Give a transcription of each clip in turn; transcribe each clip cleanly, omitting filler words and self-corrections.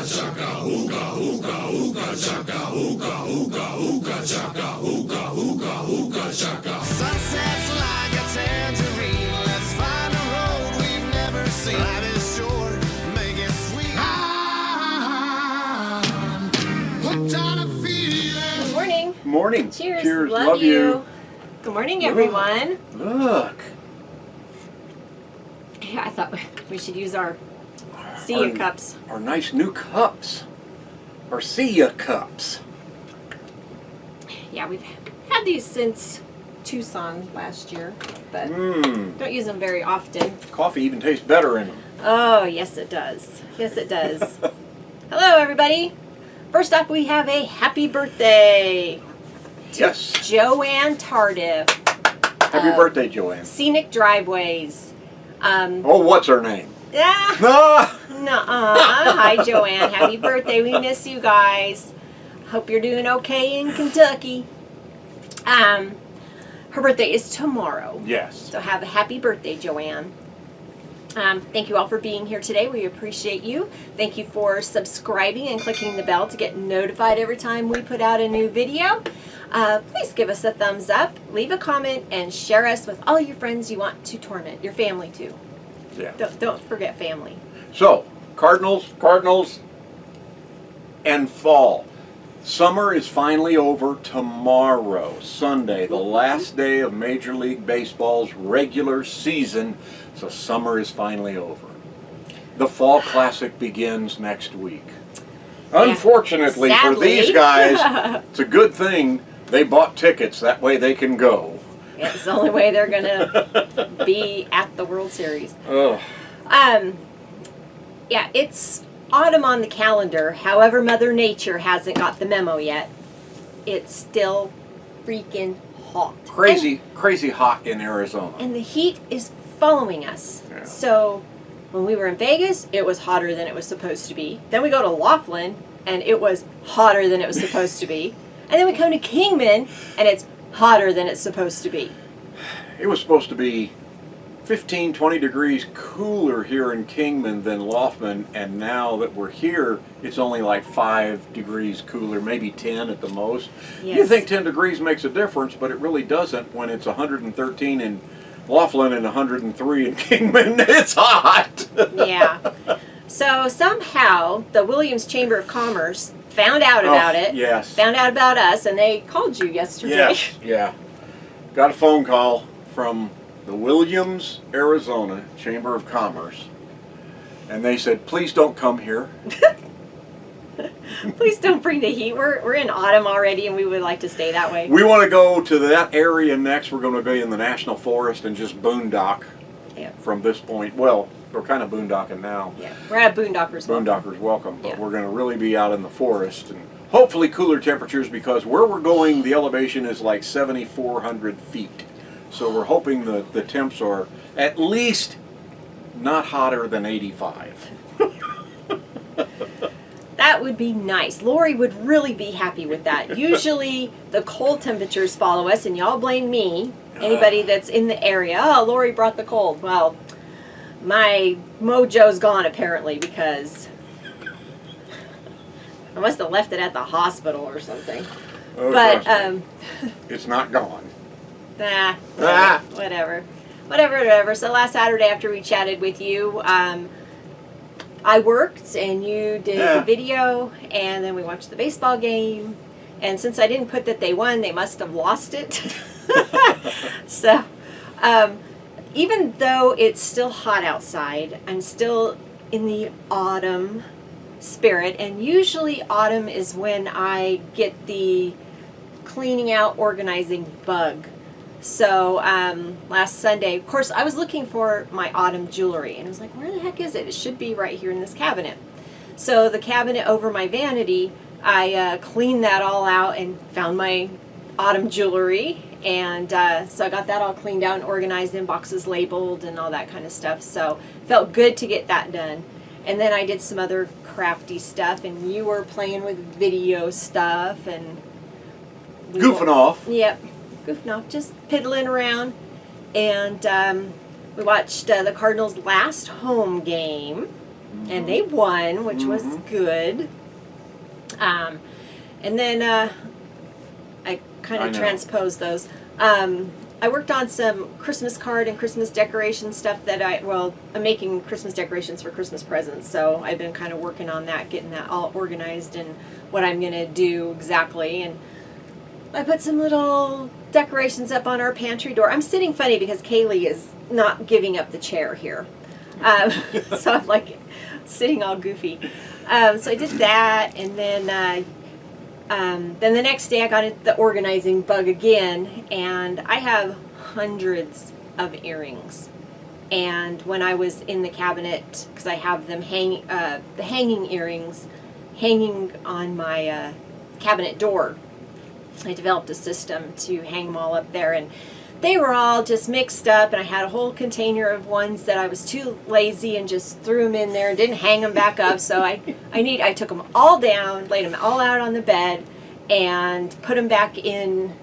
chaka, ooga, ooga, ooga, chaka, ooga, ooga, ooga, chaka, ooga, ooga, ooga, chaka. Sunsets like a tangerine. Let's find a road we've never seen. Life is short, make it sweet. Hooked on a feeling. Good morning. Morning. Cheers. Cheers. Love you. Good morning, everyone. Look. Yeah, I thought we should use our See Ya cups. Our nice new cups. Our See Ya cups. Yeah, we've had these since Tucson last year, but don't use them very often. Coffee even tastes better in them. Oh, yes it does. Yes it does. Hello, everybody. First up, we have a happy birthday to Yes. Joanne Tardif. Happy birthday, Joanne. Scenic Driveways. Oh, what's her name? Yeah. Ah! Nuh-uh. Hi, Joanne. Happy birthday. We miss you guys. Hope you're doing okay in Kentucky. Her birthday is tomorrow. Yes. So have a happy birthday, Joanne. Thank you all for being here today. We appreciate you. Thank you for subscribing and clicking the bell to get notified every time we put out a new video. Please give us a thumbs up, leave a comment, and share us with all your friends you want to torment, your family too. Yeah. Don't forget family. So, Cardinals, and fall. Summer is finally over tomorrow, Sunday, the last day of Major League Baseball's regular season. So summer is finally over. The Fall Classic begins next week. Unfortunately for these guys, it's a good thing they bought tickets. That way they can go. Yeah, it's the only way they're going to be at the World Series. Oh. Yeah, it's autumn on the calendar. However, Mother Nature hasn't got the memo yet. It's still freaking hot. Crazy hot in Arizona. And the heat is following us. Yeah. So when we were in Vegas, it was hotter than it was supposed to be. Then we go to Laughlin, and it was hotter than it was supposed to be. And then we come to Kingman, and it's hotter than it's supposed to be. It was supposed to be 15, 20 degrees cooler here in Kingman than Laughlin, and now that we're here, it's only like 5 degrees cooler, maybe 10 at the most. Yes. You think 10 degrees makes a difference, but it really doesn't when it's 113 in Laughlin and 103 in Kingman. It's hot! Yeah. So somehow the Williams Chamber of Commerce found out about it. Yes. Found out about us, and they called you yesterday. Yes, yeah. Got a phone call from the Williams, Arizona Chamber of Commerce, and they said, please don't come here. Please don't bring the heat. We're in autumn already, and we would like to stay that way. We want to go to that area next. We're going to be in the National Forest and just boondock from this point. Well, we're kind of boondocking now. Yeah, we're at Boondockers Welcome. Boondockers Welcome, but Yeah. we're going to really be out in the forest and hopefully cooler temperatures, because where we're going, the elevation is like 7,400 feet. So we're hoping the temps are at least not hotter than 85. That would be nice. Lori would really be happy with that. Usually the cold temperatures follow us, and y'all blame me. Anybody that's in the area, oh, Lori brought the cold. Well, my mojo's gone apparently, because I must have left it at the hospital or something. Oh, But it's not gone. Whatever. So last Saturday after we chatted with you, I worked and you did the video, and then we watched the baseball game. And since I didn't put that they won, they must have lost it. So, even though it's still hot outside, I'm still in the autumn spirit. And usually autumn is when I get the cleaning out, organizing bug. So last Sunday, of course, I was looking for my autumn jewelry, and I was like, where the heck is it? It should be right here in this cabinet. So the cabinet over my vanity, I cleaned that all out and found my autumn jewelry, and so I got that all cleaned out and organized in boxes, labeled, and all that kind of stuff. So felt good to get that done. And then I did some other crafty stuff, and you were playing with video stuff and Goofing off. Yep. Goofing off, just piddling around. And we watched the Cardinals' last home game. and they won, which was good. And then I kind of transposed those. I worked on some Christmas card and Christmas decoration stuff that I'm making Christmas decorations for Christmas presents, so I've been kind of working on that, getting that all organized and what I'm going to do exactly. And I put some little decorations up on our pantry door. I'm sitting funny because Kaylee is not giving up the chair here. So I'm like sitting all goofy. So I did that, and then the next day I got the organizing bug again, and I have hundreds of earrings. And when I was in the cabinet, because I have them the hanging earrings hanging on my cabinet door, I developed a system to hang them all up there, and they were all just mixed up, and I had a whole container of ones that I was too lazy and just threw them in there and didn't hang them back up. So I took them all down, laid them all out on the bed, and put them back in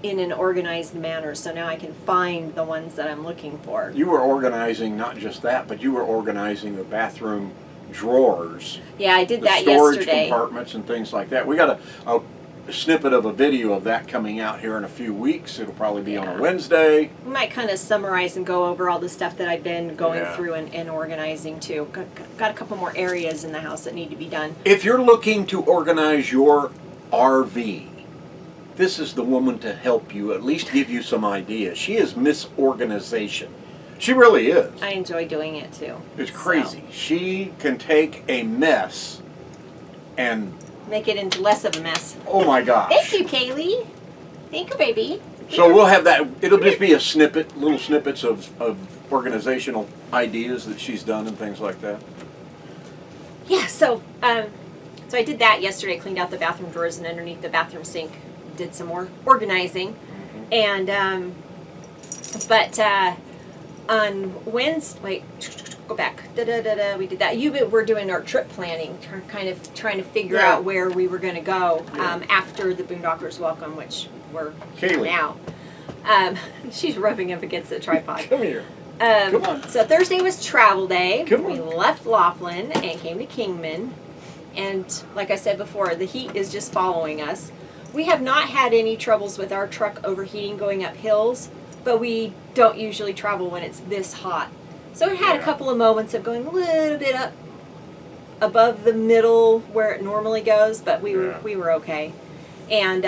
an organized manner. So now I can find the ones that I'm looking for. You were organizing not just that, but you were organizing the bathroom drawers. Yeah, I did that yesterday. Storage compartments and things like that. We got a snippet of a video of that coming out here in a few weeks. It'll probably be on a Wednesday. We might kind of summarize and go over all the stuff that I've been going through and organizing too. Got a couple more areas in the house that need to be done. If you're looking to organize your RV, this is the woman to help you, at least give you some ideas. She is Miss Organization. She really is. I enjoy doing it too. It's crazy. So. She can take a mess and make it into less of a mess. Oh my gosh. Thank you, Kaylee. Thank you, baby. So we'll have that. It'll just be a snippet, little snippets of organizational ideas that she's done and things like that. Yeah, so I did that yesterday. Cleaned out the bathroom drawers and underneath the bathroom sink. Did some more organizing. And, on Wednesday, wait, go back. We did that. You were doing our trip planning, kind of trying to figure out where we were going to go after the Boondockers Welcome, which we're Kaylee. Now. She's rubbing up against the tripod. Come here. Come on. So Thursday was travel day. Come we on. left Laughlin and came to Kingman. And like I said before, the heat is just following us. We have not had any troubles with our truck overheating going up hills, but we don't usually travel when it's this hot. So it had a couple of moments of going a little bit up above the middle where it normally goes, but we were okay. And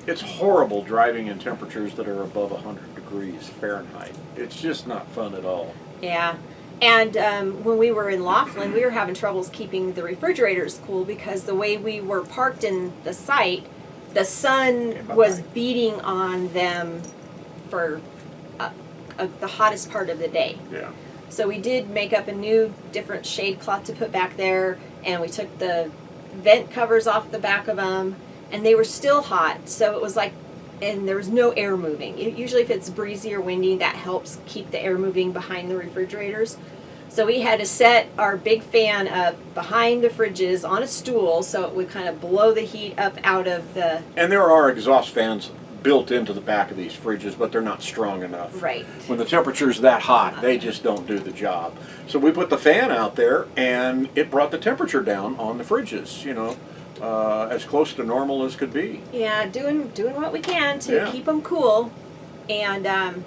it's horrible driving in temperatures that are above 100 degrees Fahrenheit. It's just not fun at all. Yeah. And when we were in Laughlin, we were having troubles keeping the refrigerators cool because the way we were parked in the site, the sun was beating on them for the hottest part of the day. Yeah. So we did make up a new different shade cloth to put back there, and we took the vent covers off the back of them, and they were still hot. So it was like, and there was no air moving. Usually if it's breezy or windy, that helps keep the air moving behind the refrigerators. So we had to set our big fan up behind the fridges on a stool so it would kind of blow the heat up out of the... And there are exhaust fans built into the back of these fridges, but they're not strong enough. Right. When the temperature's that hot, they just don't do the job. So we put the fan out there, and it brought the temperature down on the fridges, you know, as close to normal as could be. Yeah, doing what we can to keep them cool. And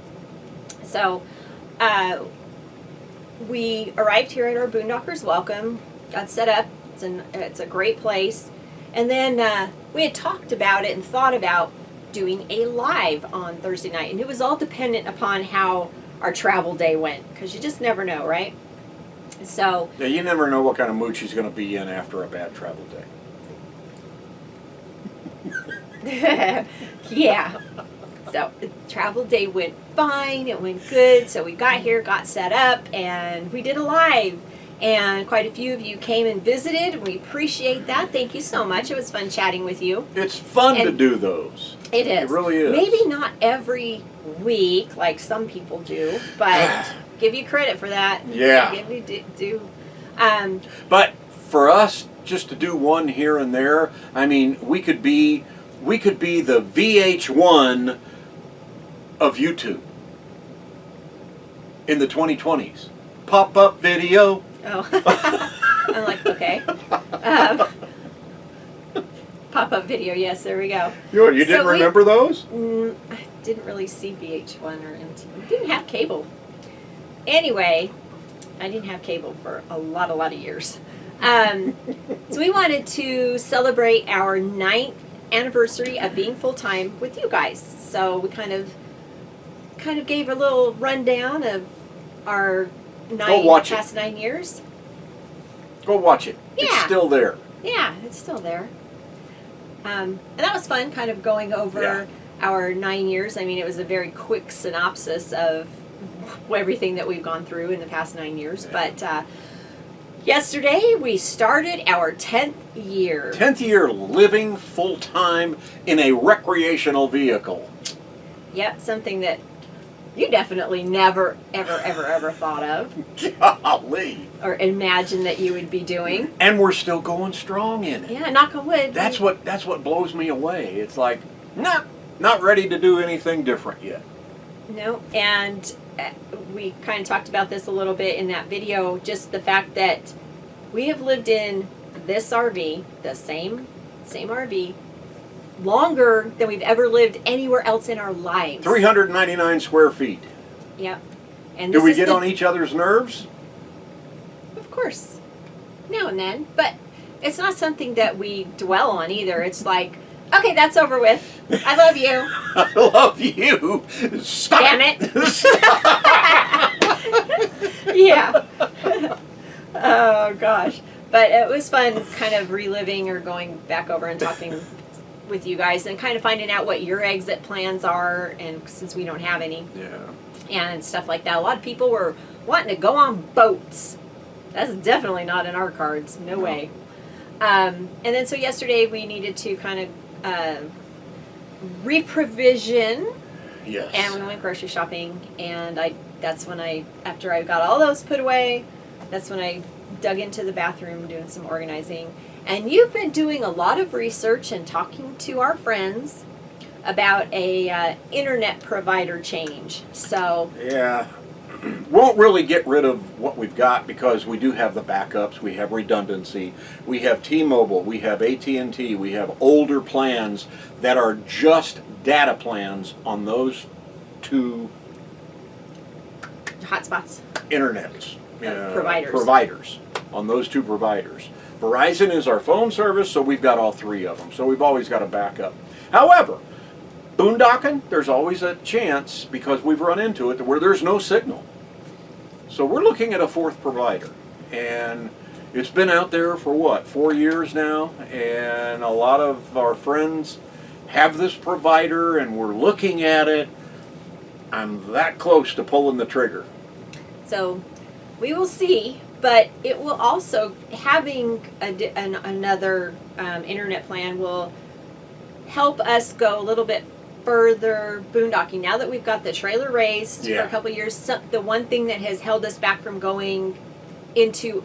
we arrived here at our Boondockers Welcome, got set up. It's a great place. And then we had talked about it and thought about doing a live on Thursday night. And it was all dependent upon how our travel day went, because you just never know, right? So yeah, you never know what kind of mood she's going to be in after a bad travel day. yeah. So the travel day went fine. It went good. So we got here, got set up, and we did a live. And quite a few of you came and visited. We appreciate that. Thank you so much. It was fun chatting with you. It's fun to do those. It is. It really is. Maybe not every week like some people do, but give you credit for that. Yeah. Give you do. But for us, just to do one here and there, I mean, we could be the VH1 of YouTube in the 2020s. Pop-up video. Oh. I'm like, okay. Pop-up video, yes, there we go. You didn't remember those? I didn't really see VH1 or MTV. Didn't have cable. Anyway, I didn't have cable for a lot of years. So we wanted to celebrate our 9th anniversary of being full-time with you guys. So we kind of gave a little rundown of our past 9 years. Go watch it. Yeah. It's still there. Yeah, it's still there. And that was fun, kind of going over our 9 years. I mean, it was a very quick synopsis of everything that we've gone through in the past 9 years. Yeah. But yesterday, we started our 10th year. 10th year living full-time in a recreational vehicle. Yep, something that you definitely never, ever thought of. Golly. Or imagined that you would be doing. And we're still going strong in it. Yeah, knock on wood. That's what blows me away. It's like, not ready to do anything different yet. No, and we kind of talked about this a little bit in that video, just the fact that we have lived in this RV, the same RV, longer than we've ever lived anywhere else in our lives. 399 square feet. Yep. And do we get on each other's nerves? Of course. Now and then. But it's not something that we dwell on either. It's like, okay, that's over with. I love you. I love you. Stop. Damn it. Yeah. Oh, gosh. But it was fun kind of reliving or going back over and talking with you guys and kind of finding out what your exit plans are, and since we don't have any. Yeah. And stuff like that. A lot of people were wanting to go on boats. That's definitely not in our cards. No way. And then so yesterday we needed to kind of reprovision. Yes. And we went grocery shopping, and after I got all those put away, that's when I dug into the bathroom doing some organizing. And you've been doing a lot of research and talking to our friends about a internet provider change. So yeah, won't really get rid of what we've got because we do have the backups. We have redundancy. We have T-Mobile. We have AT&T. We have older plans that are just data plans on those two hotspots. Internets. Providers. On those two providers. Verizon is our phone service, so we've got all three of them. So we've always got a backup. However, boondocking, there's always a chance, because we've run into it, where there's no signal. So we're looking at a fourth provider. And it's been out there for 4 years now, and a lot of our friends have this provider, and we're looking at it. I'm that close to pulling the trigger. So we will see, but it will also, having another internet plan will help us go a little bit further boondocking. Now that we've got the trailer raised for a couple of years, the one thing that has held us back from going into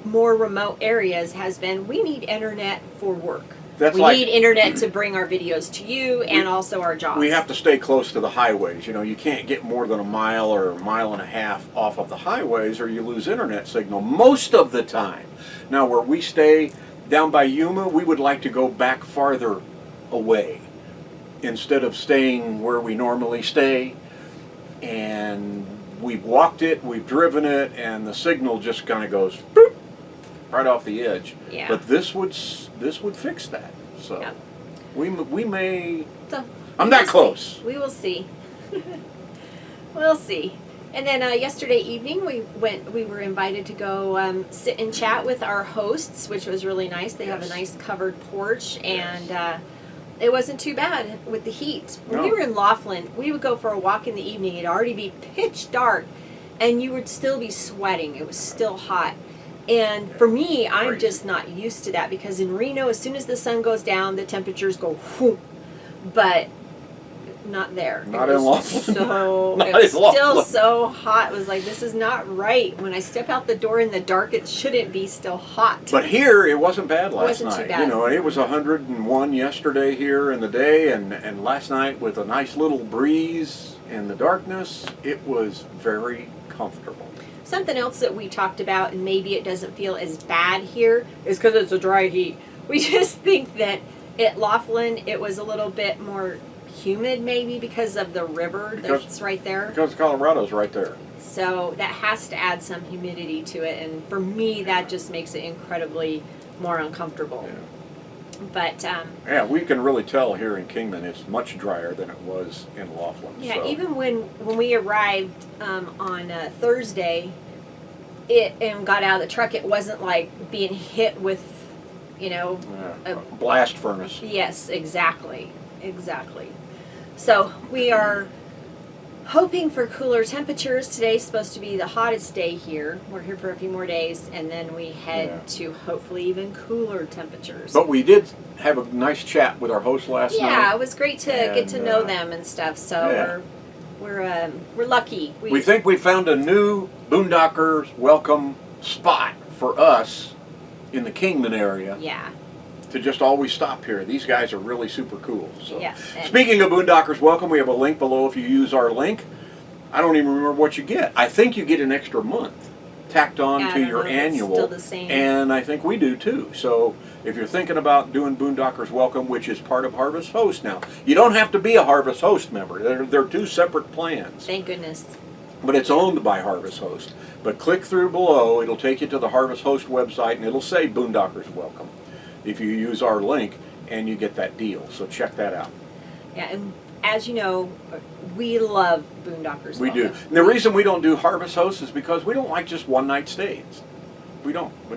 more remote areas has been we need internet for work. We need internet to bring our videos to you and also our jobs. We have to stay close to the highways. You know, you can't get more than a mile or a mile and a half off of the highways or you lose internet signal most of the time. Now, where we stay down by Yuma, we would like to go back farther away instead of staying where we normally stay. And we've walked it, we've driven it, and the signal just kind of goes boop, right off the edge. Yeah. But this would fix that. So we may. So I'm that close. We will see. We'll see. And then yesterday evening we were invited to go sit and chat with our hosts, which was really nice. They have a nice covered porch, and it wasn't too bad with the heat. When we were in Laughlin, we would go for a walk in the evening. It'd already be pitch dark, and you would still be sweating. It was still hot. And for me, I'm just not used to that, because in Reno, as soon as the sun goes down, the temperatures go whoop. But not there. Not in Laughlin. It was still so hot. It was like, this is not right. When I step out the door in the dark, it shouldn't be still hot. But here, it wasn't bad last night. Too bad. You know, it was 101 yesterday here in the day, and last night with a nice little breeze in the darkness, it was very comfortable. Something else that we talked about, and maybe it doesn't feel as bad here, is because it's a dry heat. We just think that at Laughlin it was a little bit more humid, maybe because of the river that's right there. Because Colorado's right there. So that has to add some humidity to it, and for me, that just makes it incredibly more uncomfortable. Yeah. But Yeah, we can really tell here in Kingman it's much drier than it was in Laughlin. yeah, so. even when we arrived on Thursday, and got out of the truck, it wasn't like being hit with, Yeah, a blast furnace. Yes, exactly. So we are hoping for cooler temperatures. Today's supposed to be the hottest day here. We're here for a few more days, and then we head to hopefully even cooler temperatures. But we did have a nice chat with our host last night. Yeah, it was great to get to And, know them and stuff. So yeah. we're lucky. We think we found a new Boondockers welcome spot for us in the Kingman area. Yeah. To just always stop here. These guys are really super cool. So. Yeah. Speaking of Boondockers Welcome, we have a link below if you use our link. I don't even remember what you get. I think you get an extra month tacked on to your annual. It's still the same. And I think we do too. So if you're thinking about doing Boondockers Welcome, which is part of Harvest Host now, you don't have to be a Harvest Host member. They're two separate plans. Thank goodness. But it's owned by Harvest Host. But click through below, it'll take you to the Harvest Host website, and it'll say Boondockers Welcome if you use our link, and you get that deal. So check that out. Yeah, and as you know, we love Boondockers We Welcome. do. And the reason we don't do Harvest Host is because we don't like just one-night stays. We don't. We're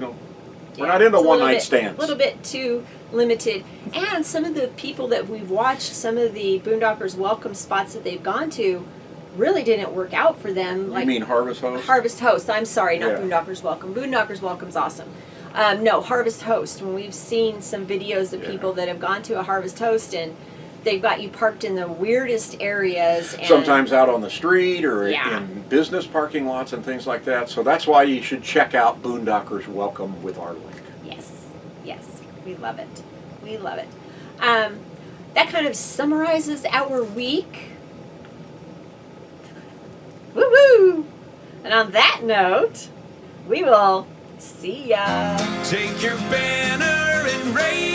not into one-night stands. A little bit too limited. And some of the people that we've watched, some of the Boondockers Welcome spots that they've gone to, really didn't work out for them. You mean Harvest Host? Harvest Host. I'm sorry, not Yeah. Boondockers Welcome. Boondockers Welcome's awesome. No, Harvest Host. When we've seen some videos of people that have gone to a Harvest Host, and they've got you parked in the weirdest areas. And sometimes out on the street or Yeah. in business parking lots and things like that. So that's why you should check out Boondockers Welcome with our link. Yes, we love it. We love it. That kind of summarizes our week. Woo-woo! And on that note, we will see ya. Take your banner and raise